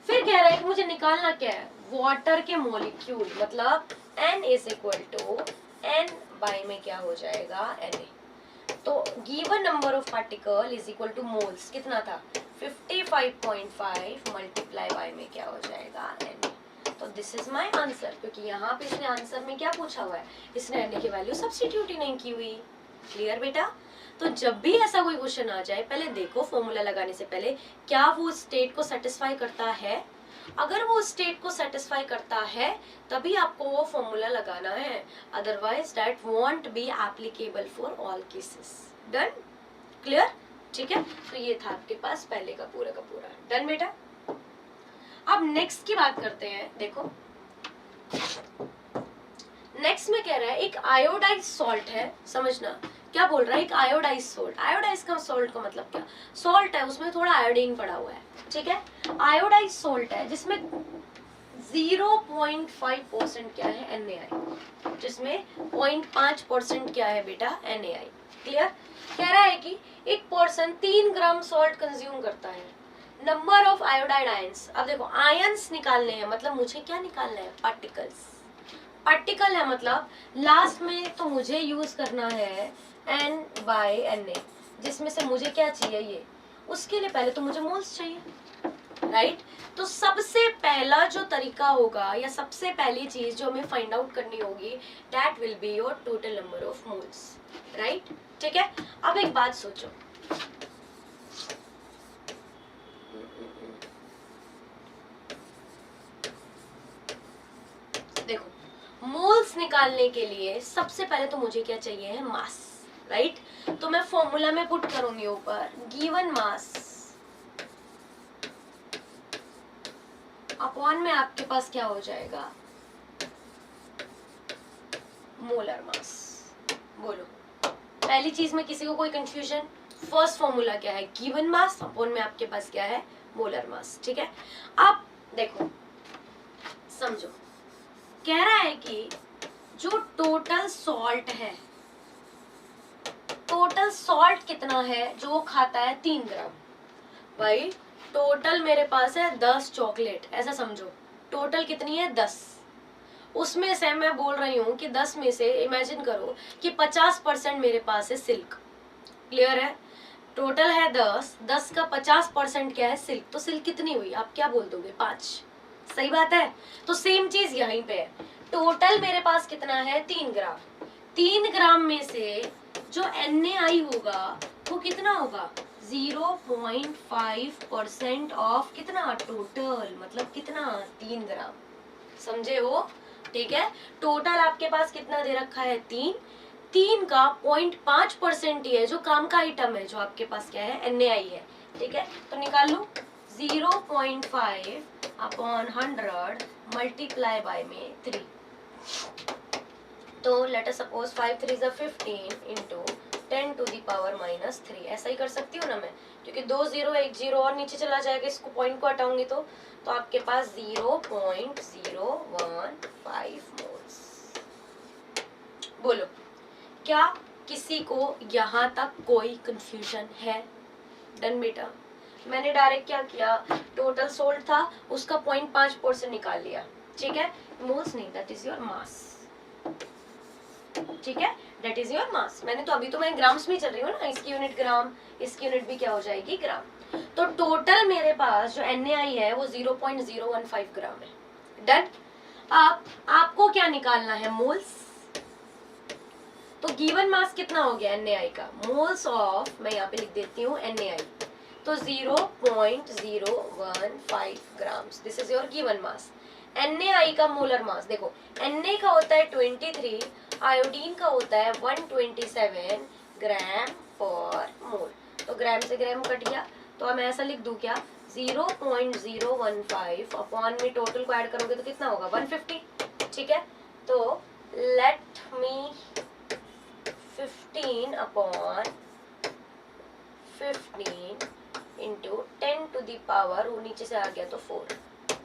फिर कह रहा है कि मुझे निकालना क्या है वाटर के मोलिक्यूल, मतलब N is equal to N by में क्या हो जाएगा Na। तो given number of particle is equal to moles कितना था 55.5 मल्टीप्लाई बाय में क्या हो जाएगा Na। तो दिस इज माय आंसर, क्योंकि यहाँ पे इसने आंसर में क्या पूछा हुआ है, इसने Na की वैल्यू सब्स्टिट्यूट ही नहीं की हुई। क्लियर बेटा? तो जब भी ऐसा कोई क्वेश्चन आ जाए पहले देखो फॉर्मूला लगाने से पहले क्या वो स्टेट को सेटिस्फाई करता है। अगर वो स्टेट को सेटिस्फाई करता है तभी आपको वो फॉर्मूला लगाना है, otherwise that won't be applicable for all cases. Done, clear? ठीक है, तो ये था आपके पास पहले का पूरा। डन बेटा? अब नेक्स्ट की बात करते हैं। देखो नेक्स्ट में कह रहा है एक आयोडाइज सॉल्ट है, समझना क्या बोल रहा है, एक आयोडाइज सॉल्ट। आयोडाइज का सॉल्ट का मतलब क्या, सॉल्ट है उसमें थोड़ा आयोडीन पड़ा हुआ है, ठीक है? आयोडाइज सॉल्ट है जिसमें 0.5% क्या है NaI, जिसमें 0.5% क्या है बेटा NaI। क्लियर? कह रहा है कि एक पर्सन 3 ग्राम सॉल्ट कंज्यूम करता है, नंबर ऑफ आयोडाइड आयंस। अब देखो आयंस निकालने हैं, मतलब मुझे क्या निकालना है पार्टिकल्स। पार्टिकल है मतलब लास्ट में तो मुझे यूज करना है N/Na, जिसमें से मुझे क्या चाहिए ये, उसके लिए पहले तो मुझे मोल्स चाहिए, राइट? तो सबसे पहला जो तरीका होगा या सबसे पहली चीज जो हमें फाइंड आउट करनी होगी that will be your total number of moles, right? ठीक है, अब एक बात सोचो, देखो मोल्स निकालने के लिए सबसे पहले तो मुझे क्या चाहिए है मास, राइट? तो मैं फॉर्मूला में पुट करूंगी ऊपर गिवन मास अपॉन में आपके पास क्या हो जाएगा मोलर मास। बोलो पहली चीज में किसी को कोई कंफ्यूजन? फर्स्ट फॉर्मूला क्या है गिवन मास अपॉन में आपके पास क्या है मोलर मास, ठीक है? अब देखो समझो, कह रहा है कि जो टोटल सॉल्ट है, टोटल सॉल्ट कितना है जो खाता है 3 ग्राम। भाई टोटल मेरे पास है 10 चॉकलेट, ऐसा समझो टोटल कितनी है 10, उसमें से मैं बोल रही हूँ कि 10 में से इमेजिन करो कि 50% मेरे पास है सिल्क। क्लियर है? टोटल है 10 का 50% क्या है सिल्क, तो सिल्क कितनी हुई आप क्या बोल दोगे 5, सही बात है? तो सेम चीज यहीं पे है, टोटल मेरे पास कितना है 3 ग्राम, 3 ग्राम में से जो NaI होगा वो कितना होगा 0.5% ऑफ कितना टोटल, मतलब कितना 3 ग्राम, समझे हो? ठीक है, टोटल आपके पास कितना दे रखा है 3 का 0.5% ही है जो काम का आइटम है, जो आपके पास क्या है NaI है, ठीक है? तो निकाल लो 0.5 अपॉन 100 मल्टीप्लाई बाय में 3। तो let us suppose 5 3 is 15 into 10 to the power minus 3, ऐसा ही कर सकती हूँ ना मैं, क्योंकि 2 0 1 0 और नीचे चला जाएगा, इसको पॉइंट को हटाऊंगी तो आपके पास 0.015 मोल्स। बोलो क्या किसी को यहाँ तक कोई कंफ्यूजन है? डन बेटा? मैंने डायरेक्ट क्या किया, टोटल सोल्ट था उसका 0.5% निकाल लिया, ठीक है? मोल्स नहीं, दैट इज योर मास। ठीक है, दैट इज योर मास। मैंने तो अभी तो मैं ग्राम्स में चल रही हूँ ना, इसकी यूनिट ग्राम, इसकी यूनिट भी क्या हो जाएगी, ग्राम। तो टोटल मेरे पास जो NaI है वो 0.015 ग्राम है। डन। अब आपको क्या निकालना है, मोल्स। तो गिवन मास कितना हो गया NaI का, मोल्स ऑफ, मैं यहाँ पे लिख देती हूँ NaI, तो 0.015 grams, this is your given mass. NaI का मोलर मास देखो, Na का होता है 23, आयोडीन का होता है 127 ग्राम पर मोल। तो ग्राम से ग्राम कट गया, तो अब मैं ऐसा लिख दूं क्या, 0.015 अपॉन में टोटल को ऐड करोगे तो कितना होगा, 150। ठीक है, तो let me 15 upon 15 into 10 to the power, वो नीचे से आ गया तो 4,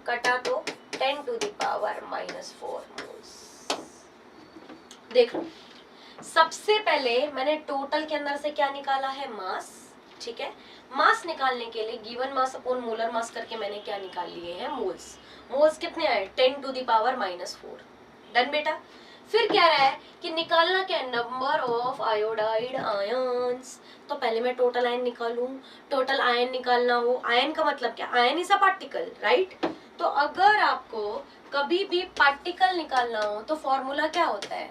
कटा तो 10 टू द पावर -4 मोल्स। देख लो, सबसे पहले मैंने टोटल के अंदर से क्या निकाला है, मास। ठीक है, मास निकालने के लिए गिवन मास अपॉन मोलर मास करके मैंने क्या निकाल लिए हैं, मोल्स। मोल्स कितने आए, 10 टू द पावर -4। डन बेटा। फिर कह रहा है कि निकालना क्या है, नंबर ऑफ आयोडाइड आयंस। तो पहले मैं टोटल आयन निकालूं, टोटल आयन निकालना हो, आयन का मतलब क्या, ion is a particle, right. तो अगर आपको कभी भी पार्टिकल निकालना हो तो फॉर्मूला क्या होता है,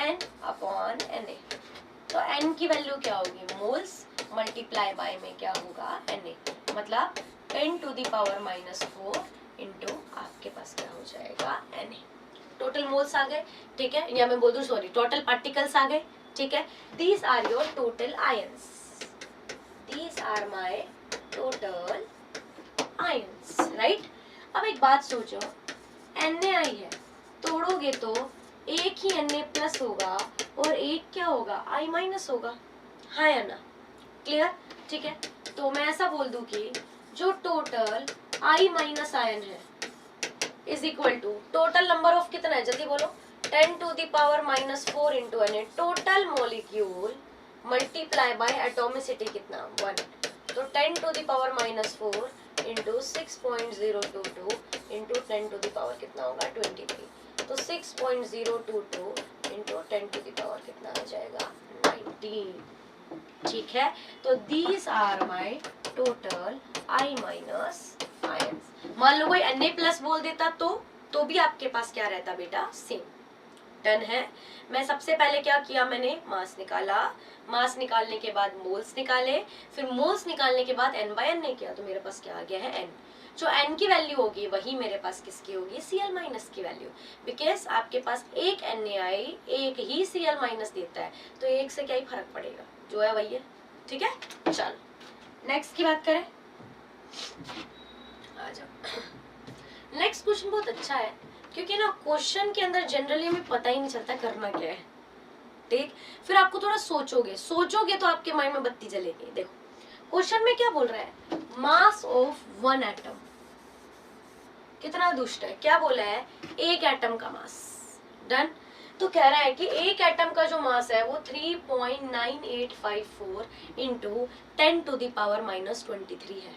N अपॉन Na। तो N की वैल्यू क्या होगी, मोल्स मल्टीप्लाई बाय में क्या होगा, Na, मतलब 10 टू द पावर -4 इंटू आपके पास क्या हो जाएगा, Na। टोटल मोल्स आ गए, ठीक है, या मैं बोल दूं सॉरी, टोटल पार्टिकल्स आ गए। ठीक है, these are your total ions, these are my total ions, right. अब एक बात सोचो, NaI है, तोड़ोगे तो एक ही Na प्लस होगा और एक क्या होगा, I माइनस होगा, हाँ या ना, क्लियर। ठीक है, तो मैं ऐसा बोल दूं कि जो टोटल I माइनस आयन है is equal to total number of कितना है, जल्दी बोलो, 10 to the power -4 into Na, total molecule multiply by atomicity कितना, 1। तो 10 to the power -4 into 6.022 into 10 to the power कितना होगा, 23। तो 6.022 इंटू 10 टू द पावर कितना आ जाएगा, 19। ठीक है, तो these are my total I minus ions. मान लो कोई Na प्लस बोल देता तो भी आपके पास क्या रहता बेटा, सेम। डन है। मैं सबसे पहले क्या किया, मैंने मास निकाला, मास निकालने के बाद मोल्स निकाले, फिर मोल्स निकालने के बाद N/N किया, तो मेरे पास क्या आ गया है, N। जो N की वैल्यू होगी वही मेरे पास किसकी होगी, Cl माइनस की वैल्यू, बिकॉज आपके पास एक NaI एक ही Cl माइनस देता है, तो एक से क्या ही फर्क पड़ेगा, जो है वही है। ठीक है, चलो नेक्स्ट की बात करें, आ जाओ। नेक्स्ट क्वेश्चन बहुत अच्छा है, क्योंकि ना क्वेश्चन के अंदर जनरली हमें पता ही नहीं चलता करना क्या है। ठीक, फिर आपको थोड़ा सोचोगे तो आपके माइंड में बत्ती जलेगी। देखो क्वेश्चन में क्या बोल रहा है, मास ऑफ वन एटम, कितना दुष्ट है, क्या बोला है, एक एटम का मास। डन। तो कह रहा है कि एक एटम का जो मास है वो 3.9854 इंटू 10 टू द पावर -23 है।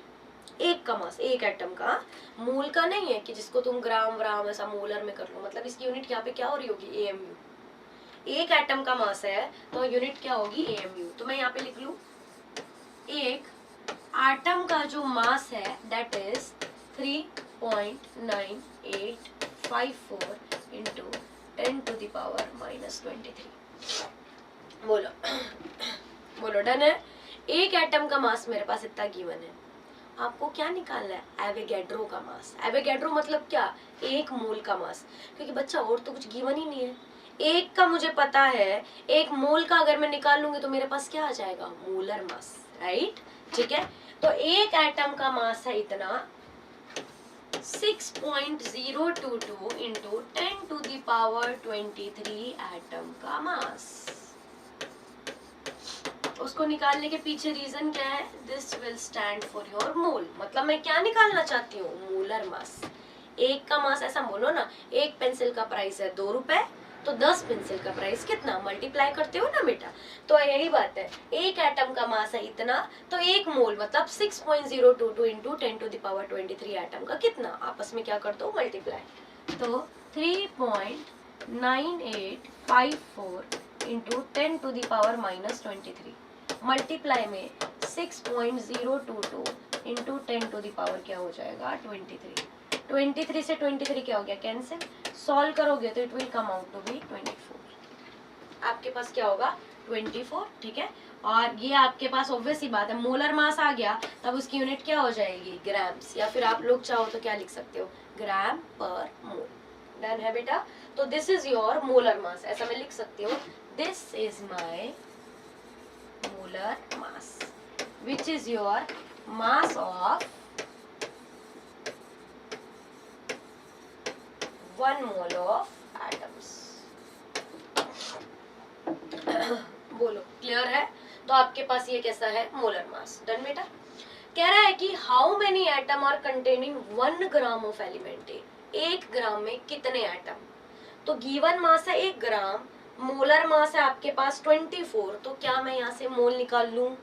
एक का मास, एक एटम का, मोल का नहीं है कि जिसको तुम ग्राम व्राम ऐसा मोलर में कर लो, मतलब इसकी यूनिट यहाँ पे क्या हो रही होगी, AMU। एक एटम का मास है तो यूनिट क्या होगी, AMU। तो मैं यहाँ पे लिख लूं, एक एटम का जो मास है that is 3.9854 into 10 to the power -23। बोलो बोलो, डन है। एक एटम का मास मेरे पास इतना गिवन है, आपको क्या निकालना है, एवोगैड्रो का मास। एवोगैड्रो मतलब क्या, एक मोल का मास, क्योंकि बच्चा और तो कुछ गिवन ही नहीं है। एक का मुझे पता है, एक मोल का अगर मैं निकाल लूंगी तो मेरे पास क्या आ जाएगा, मोलर मास, राइट। ठीक है, तो एक एटम का मास है इतना 6.022 into 10 to the power 23 atom का मास। उसको निकालने के पीछे रीजन क्या है, this will stand for your mole, मतलब मैं क्या निकालना चाहती हूँ, मोलर मास। एक का मास, ऐसा बोलो ना, एक पेंसिल का प्राइस है 2 रुपए, तो 10 पेंसिल का प्राइस कितना, मल्टीप्लाई करते हो ना बेटा। तो यही बात है, एक एटम का मास है इतना, तो एक मोल मतलब 6.022 into 10 to the power 23 atom का कितना, आपस में क्या करते हो, मल्टीप्लाई। तो 3.9854 9854 into 10 to the power minus 23 multiply में 6.022 इंटू 10 टू द पावर क्या हो जाएगा 23 23 से 23 क्या हो गया कैंसिल सॉल्व करोगे तो it will come out to be 24 आपके पास क्या होगा 24 ठीक है और ये आपके पास ऑब्वियस ही बात है मोलर मास आ गया तब उसकी यूनिट क्या हो जाएगी ग्राम्स या फिर आप लोग चाहो तो क्या लिख सकते हो ग्राम पर मोल डन है बेटा तो this is your molar mass ऐसा मैं लिख सकती हूँ this is my molar mass which is your mass of 1 mole of atoms बोलो क्लियर है तो आपके पास ये कैसा है मोलर मास डन बेटा कह रहा है कि how many atom are containing 1 gram of element एक ग्राम में कितने एटम तो गिवन मास है 1 ग्राम मोलर मास है आपके पास 24 तो क्या मैं यहाँ से मोल निकाल लूं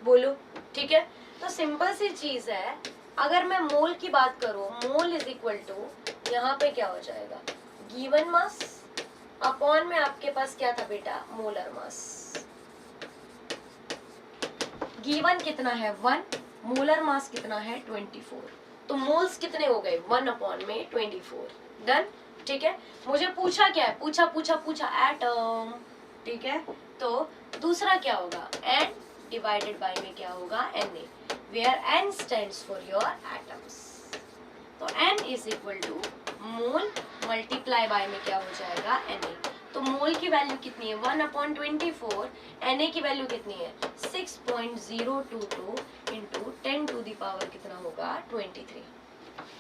बोलो ठीक है तो सिंपल सी चीज है अगर मैं मोल की बात करूं मोल इज इक्वल टू यहाँ पे क्या हो जाएगा गिवन मास अपॉन में आपके पास क्या था बेटा मोलर मास गिवन कितना है 1 मोलर मास कितना है 24 तो मोल्स कितने हो गए 1 अपॉन में 24 डन ठीक है मुझे पूछा क्या है पूछा एटम ठीक है तो दूसरा क्या होगा n डिवाइडेड बाय में क्या होगा Na where n stands for your atoms तो n is equal to mole multiply by में क्या हो जाएगा Na तो मोल की वैल्यू कितनी है 1/24 Na की वैल्यू कितनी है 6.022 इंटू 10 टू द पावर कितना होगा 23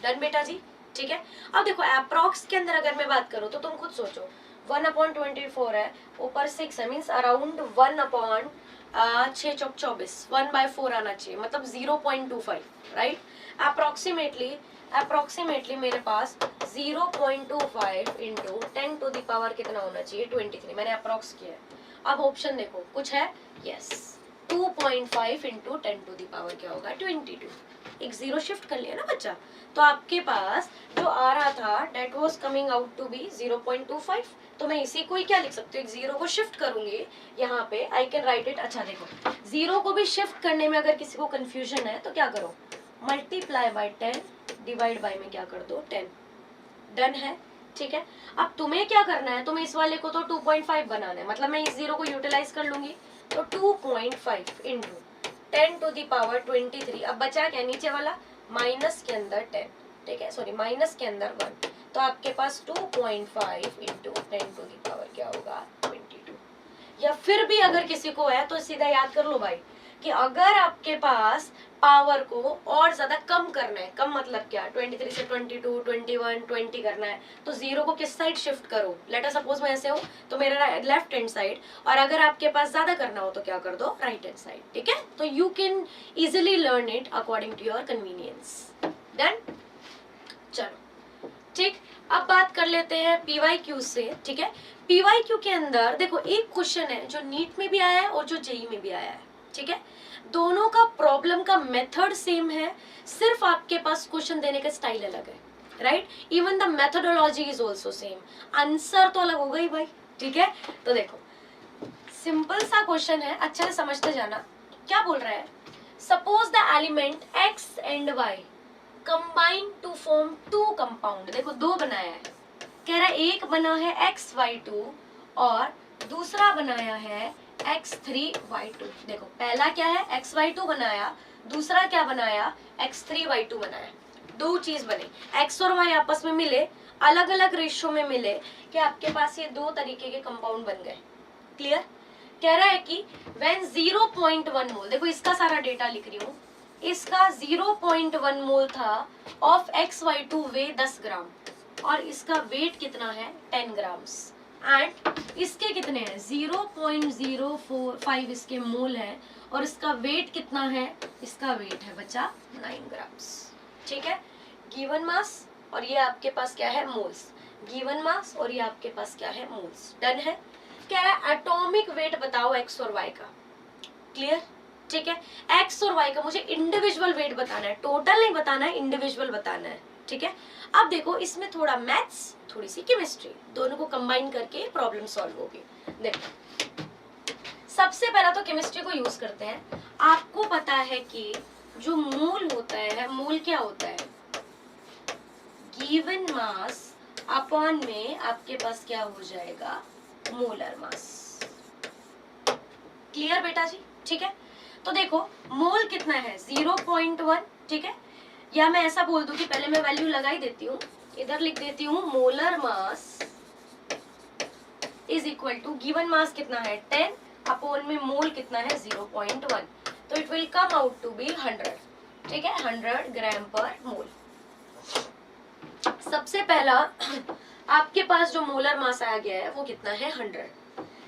डन बेटा जी ठीक है अब देखो अप्रॉक्स के अंदर अगर मैं बात करूं तो तुम खुद सोचो 1/24 है ऊपर 6 है मींस अराउंड 1/6 चौक 24 1/4 आना चाहिए मतलब 0.25 राइट अप्रोक्सीमेटली मेरे पास 0.25 इंटू 10 टू द पावर कितना होना चाहिए 23 मैंने अप्रॉक्स किया है अब ऑप्शन देखो कुछ है yes 2.5 into 10 to the power क्या होगा 22 एक जीरो शिफ्ट कर लिया ना बच्चा तो आपके पास जो आ रहा था that was coming out to be 0.25 तो मैं इसी को ही क्या लिख सकती हूँ एक जीरो को शिफ्ट करूंगी यहाँ पे आई कैन राइट इट अच्छा देखो जीरो को भी शिफ्ट करने में अगर किसी को कंफ्यूजन है तो क्या करो मल्टीप्लाई बाय 10 डिवाइड बाय में क्या कर दो 10 डन है ठीक है अब तुम्हें क्या करना है तुम्हें इस वाले को तो 2.5 बनाना है मतलब मैं इस जीरो को यूटिलाइज कर लूंगी तो 2.5 इंटू 10 टू दी पावर 23 अब बचा क्या नीचे वाला माइनस के अंदर 10 ठीक है सॉरी माइनस के अंदर 1 तो आपके पास 2.5 इंटू 10 टू दी पावर क्या होगा 22 या फिर भी अगर किसी को है तो सीधा याद कर लो भाई कि अगर आपके पास पावर को और ज्यादा कम करना है कम मतलब क्या 23 से 22 21 20 करना है तो जीरो को किस साइड शिफ्ट करो लेट अस सपोज मैं ऐसे हूँ तो मेरा लेफ्ट हैंड साइड और अगर आपके पास ज्यादा करना हो तो क्या कर दो राइट हैंड साइड ठीक है तो you can easily learn it according to your convenience done चलो ठीक अब बात कर लेते हैं PYQ से ठीक है PYQ के अंदर देखो एक क्वेश्चन है जो नीट में भी आया है और जो जेई में भी आया है ठीक है दोनों का प्रॉब्लम का मेथड सेम है सिर्फ आपके पास क्वेश्चन देने का स्टाइल अलग है right even the methodology is also same answer तो अलग होगा ही भाई ठीक है तो देखो सिंपल सा क्वेश्चन है अच्छे से समझते जाना क्या बोल रहा है suppose the element x and y combine to form 2 compound देखो 2 बनाया है कह रहा है एक बना है XY2 और दूसरा बनाया है X3Y2 देखो पहला क्या है XY2 बनाया दूसरा क्या बनाया X3Y2 बनाया दो चीज बने X और Y आपस में मिले अलग अलग रेशियो में मिले कि आपके पास ये दो तरीके के कंपाउंड बन गए क्लियर कह रहा है कि व्हेन 0.1 मोल देखो इसका सारा डेटा लिख रही हूँ इसका 0.1 मोल था ऑफ XY2 वे 10 ग्राम और इसका वेट कितना है 10 ग्राम्स एंड इसके कितने हैं 0.045 इसके मोल है और इसका वेट कितना है इसका वेट है बच्चा 9 ग्राम्स ठीक है गिवन मास और ये आपके पास क्या है मोल्स गिवन मास और ये आपके पास क्या है मोल्स डन है क्या है एटॉमिक वेट बताओ एक्स और वाई का क्लियर ठीक है एक्स और वाई का मुझे इंडिविजुअल वेट बताना है टोटल नहीं बताना है इंडिविजुअल बताना है ठीक है। अब देखो इसमें थोड़ा मैथ्स, थोड़ी सी केमिस्ट्री, दोनों को कंबाइन करके प्रॉब्लम सॉल्व होगी। देखो सबसे पहला तो केमिस्ट्री को यूज करते हैं। आपको पता है कि जो मोल होता है, मोल क्या होता है, गिवन मास अपॉन में आपके पास क्या हो जाएगा, मोलर मास। क्लियर बेटा जी, ठीक है। तो देखो मोल कितना है 0.1, ठीक है। या मैं ऐसा बोल दूं कि पहले मैं वैल्यू लगा ही देती हूँ, इधर लिख देती हूँ molar mass is equal to given mass कितना है 10 अपॉन में मोल कितना है 0.1, तो it will come out to be 100, ठीक है, 100 ग्राम पर मोल। सबसे पहला आपके पास जो मोलर मास आ गया है वो कितना है 100।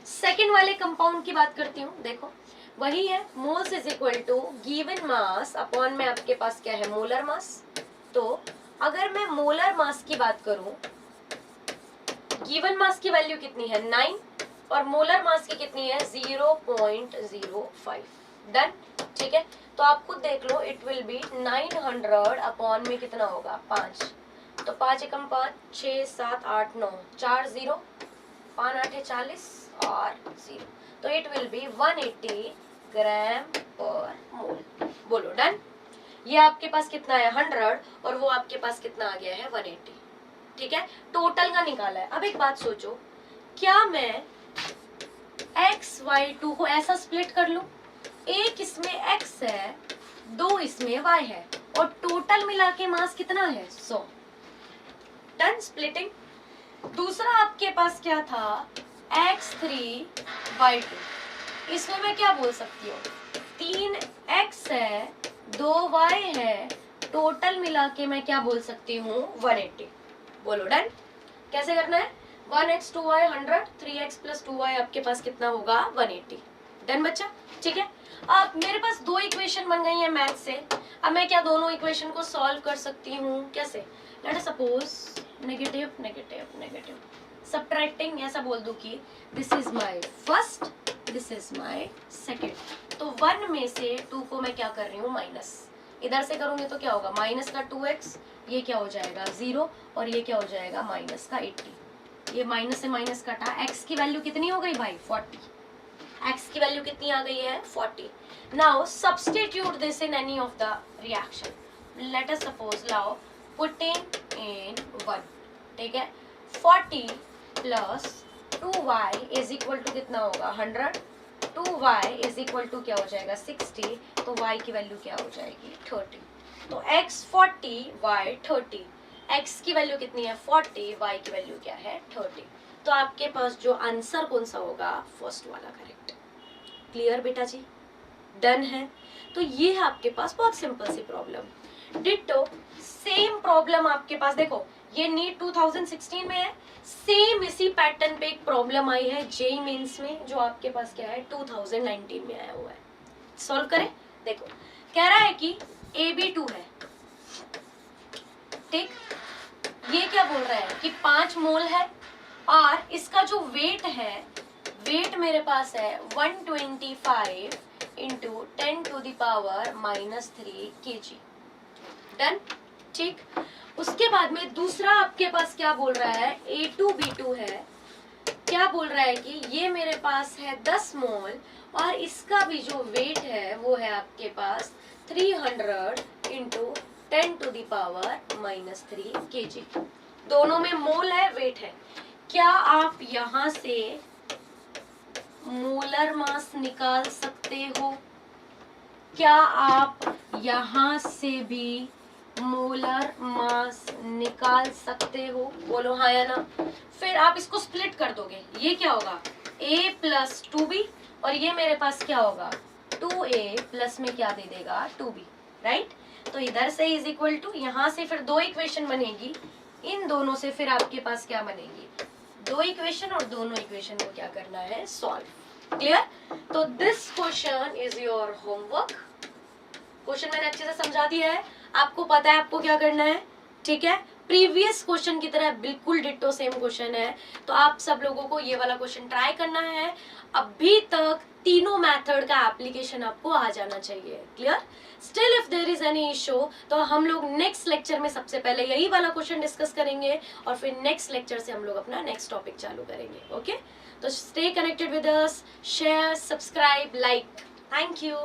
सेकेंड वाले कंपाउंड की बात करती हूँ, देखो वही है moles is equal to given mass upon में आपके पास क्या है मोलर मास। तो अगर मैं मोलर मास की बात करूं, गिवन मास की वैल्यू कितनी है 9 और मोलर मास की कितनी है 0.05। डन, ठीक है। तो आप खुद देख लो, इट विल बी 900 अपॉन में कितना होगा 5, तो 5 एकम 5, 6 7 8 9, 4 0, 5 8 40 और 0, तो it will be 180 gram per मोल। बोलो डन। ये आपके पास कितना है 100 और वो आपके पास कितना आ गया है 180, ठीक है, टोटल का निकाला है। अब एक बात सोचो, क्या मैं XY2 को ऐसा स्प्लिट कर लूं, एक इसमें X है, 2 इसमें Y है और टोटल मिला के मास कितना है 100। Done splitting. दूसरा आपके पास क्या था X3Y2, इसमें मैं क्या बोल सकती हूँ 3X है, 2Y है, टोटल मिला के मैं क्या बोल सकती हूँ 180। बोलो डन। कैसे करना है 1x 2y 100, 3x plus 2y आपके पास कितना होगा 180। डन बच्चा, ठीक है। अब मेरे पास दो इक्वेशन बन गई है मैथ से। अब मैं क्या दोनों इक्वेशन को सॉल्व कर सकती हूँ, कैसे, let us suppose negative negative negative subtracting, ऐसा बोल दूं कि this is my first, this is my second, तो 1 में से 2 को मैं क्या कर रही हूँ माइनस, इधर से करूंगी तो क्या होगा माइनस का 2x, ये क्या हो जाएगा 0 और ये क्या हो जाएगा माइनस का 80। ये माइनस से माइनस कटा, x की वैल्यू कितनी हो गई भाई 40, x की वैल्यू कितनी आ गई है 40। Now substitute this in any of the reaction, let us suppose now putting in 1, ठीक है, 40 plus 2y is equal to कितना होगा 100, 2y इज इक्वल टू क्या हो जाएगा 60, तो y की वैल्यू क्या हो जाएगी 30, तो x 40 y 30, x की वैल्यू कितनी है 40, y की वैल्यू क्या है 30, तो आपके पास जो आंसर कौन सा होगा फर्स्ट वाला करेक्ट। क्लियर बेटा जी, डन है। तो ये है आपके पास बहुत सिंपल सी प्रॉब्लम। डिट्टो सेम प्रॉब्लम आपके पास देखो, ये नीट 2016 में है, सेम इसी पैटर्न पे एक प्रॉब्लम आई है जेई मेंस में, जो आपके पास क्या है 2019 में आया हुआ है। सॉल्व करें, देखो कह रहा है कि AB2 है, ठीक, ये क्या बोल रहा है कि 5 मोल है और इसका जो वेट है, वेट मेरे पास है 125 into 10 to the power -3 kg। Done, ठीक। उसके बाद में दूसरा आपके पास क्या बोल रहा है A2B2 है, क्या बोल रहा है कि ये मेरे पास है 10 मोल और इसका भी जो वेट है वो है आपके पास 300 into 10 to the power -3 kg। दोनों में मोल है, वेट है। क्या आप यहाँ से मोलर मास निकाल सकते हो? क्या आप यहाँ से भी मोलर मास निकाल सकते हो? बोलो हाँ या ना। फिर आप इसको स्प्लिट कर दोगे, ये क्या होगा A प्लस 2B और ये मेरे पास क्या होगा 2A प्लस में क्या दे देगा 2B, राइट। तो इधर से इज इक्वल टू, यहाँ से फिर दो इक्वेशन बनेगी, इन दोनों से फिर आपके पास क्या बनेगी दो इक्वेशन और दोनों इक्वेशन को क्या करना है सॉल्व। क्लियर। तो this question is your homework. Question मैंने अच्छे से समझा दिया है, आपको पता है आपको क्या करना है, ठीक है। प्रीवियस क्वेश्चन की तरह बिल्कुल डिट्टो सेम क्वेश्चन है, तो आप सब लोगों को ये वाला क्वेश्चन ट्राई करना है। अभी तक तीनों मेथड का एप्लीकेशन आपको आ जाना चाहिए। Clear? Still if there is any issue तो हम लोग नेक्स्ट लेक्चर में सबसे पहले यही वाला क्वेश्चन डिस्कस करेंगे और फिर नेक्स्ट लेक्चर से हम लोग अपना नेक्स्ट टॉपिक चालू करेंगे। ओके, तो stay connected with us, share, subscribe, like. Thank you.